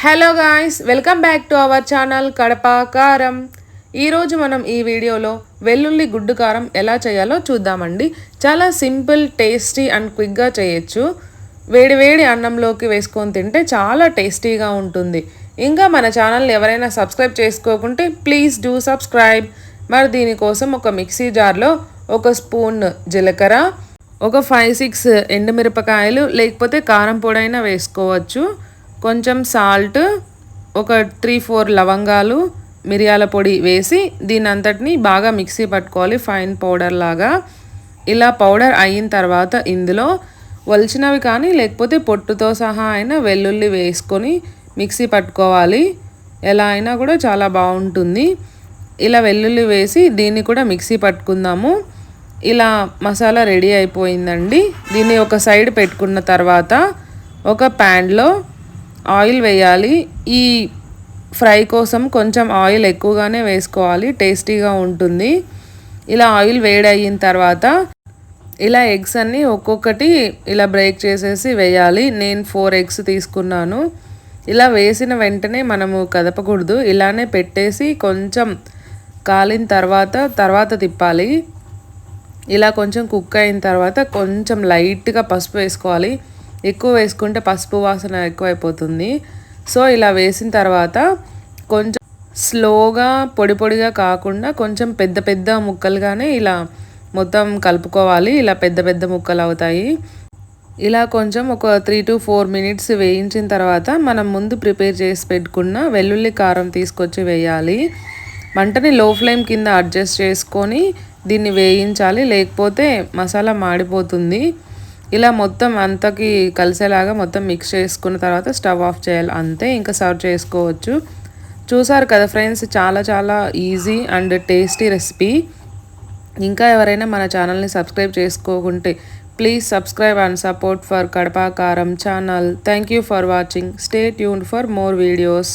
Hello guys, welcome back to our channel Kadapa కారం. ఈరోజు మనం ఈ వీడియోలో వెల్లుల్లి గుడ్డు కారం ఎలా చేయాలో చూద్దామండి. చాలా సింపుల్, టేస్టీ అండ్ క్విక్గా చేయొచ్చు. వేడి వేడి అన్నంలోకి వేసుకొని తింటే చాలా టేస్టీగా ఉంటుంది. ఇంకా మన ఛానల్ని ఎవరైనా సబ్స్క్రైబ్ చేసుకోకుంటే ప్లీజ్ డూ సబ్స్క్రైబ్. మరి దీనికోసం ఒక మిక్సీ జార్లో ఒక స్పూన్ జీలకర్ర, ఒక 5-6 ఎండుమిరపకాయలు లేకపోతే కారం పొడి అయినా వేసుకోవచ్చు, కొంచెం సాల్ట్, ఒక 3-4 లవంగాలు, మిరియాల పొడి వేసి దీని అంతటిని బాగా మిక్సీ పట్టుకోవాలి ఫైన్ పౌడర్ లాగా. ఇలా పౌడర్ అయిన తర్వాత ఇందులో వలిచినవి కానీ లేకపోతే పొట్టుతో సహా అయినా వెల్లుల్లి వేసుకొని మిక్సీ పట్టుకోవాలి. ఎలా అయినా కూడా చాలా బాగుంటుంది. ఇలా వెల్లుల్లి వేసి దీన్ని కూడా మిక్సీ పట్టుకుందాము. ఇలా మసాలా రెడీ అయిపోయిందండి. దీన్ని ఒక సైడ్ పెట్టుకున్న తర్వాత ఒక ప్యాన్లో ఆయిల్ వేయాలి. ఈ ఫ్రై కోసం కొంచెం ఆయిల్ ఎక్కువగానే వేసుకోవాలి, టేస్టీగా ఉంటుంది. ఇలా ఆయిల్ వేడి అయిన తర్వాత ఇలా ఎగ్స్ అన్నీ ఒక్కొక్కటి ఇలా బ్రేక్ చేసేసి వేయాలి. నేను 4 ఎగ్స్ తీసుకున్నాను. ఇలా వేసిన వెంటనే మనము కదపకూడదు, ఇలానే పెట్టేసి కొంచెం కాలిన తర్వాత తిప్పాలి. ఇలా కొంచెం కుక్ అయిన తర్వాత కొంచెం లైట్గా పసుపు వేసుకోవాలి. ఎక్కువ వేసుకుంటే పసుపు వాసన ఎక్కువైపోతుంది. సో ఇలా వేసిన తర్వాత కొంచెం స్లోగా పొడి పొడిగా కాకుండా కొంచెం పెద్ద పెద్ద ముక్కలుగానే ఇలా మొత్తం కలుపుకోవాలి. ఇలా పెద్ద పెద్ద ముక్కలు అవుతాయి. ఇలా కొంచెం ఒక 3-4 మినిట్స్ వేయించిన తర్వాత మనం ముందు ప్రిపేర్ చేసి పెట్టుకున్న వెల్లుల్లి కారం తీసుకొచ్చి వేయాలి. మంటని లో ఫ్లేమ్ కింద అడ్జస్ట్ చేసుకొని దీన్ని వేయించాలి, లేకపోతే మసాలా మాడిపోతుంది. ఇలా మొత్తం అంతకి కలిసేలాగా మొత్తం మిక్స్ చేసుకున్న తర్వాత స్టవ్ ఆఫ్ చేయాలి, అంతే. ఇంకా సర్వ్ చేసుకోవచ్చు. చూసారు కదా ఫ్రెండ్స్, చాలా చాలా ఈజీ అండ్ టేస్టీ రెసిపీ. ఇంకా ఎవరైనా మన ఛానల్ని సబ్స్క్రైబ్ చేసుకోకుంటే please subscribe and support for Kadapa Karam channel. Thank you for watching. Stay tuned for more videos.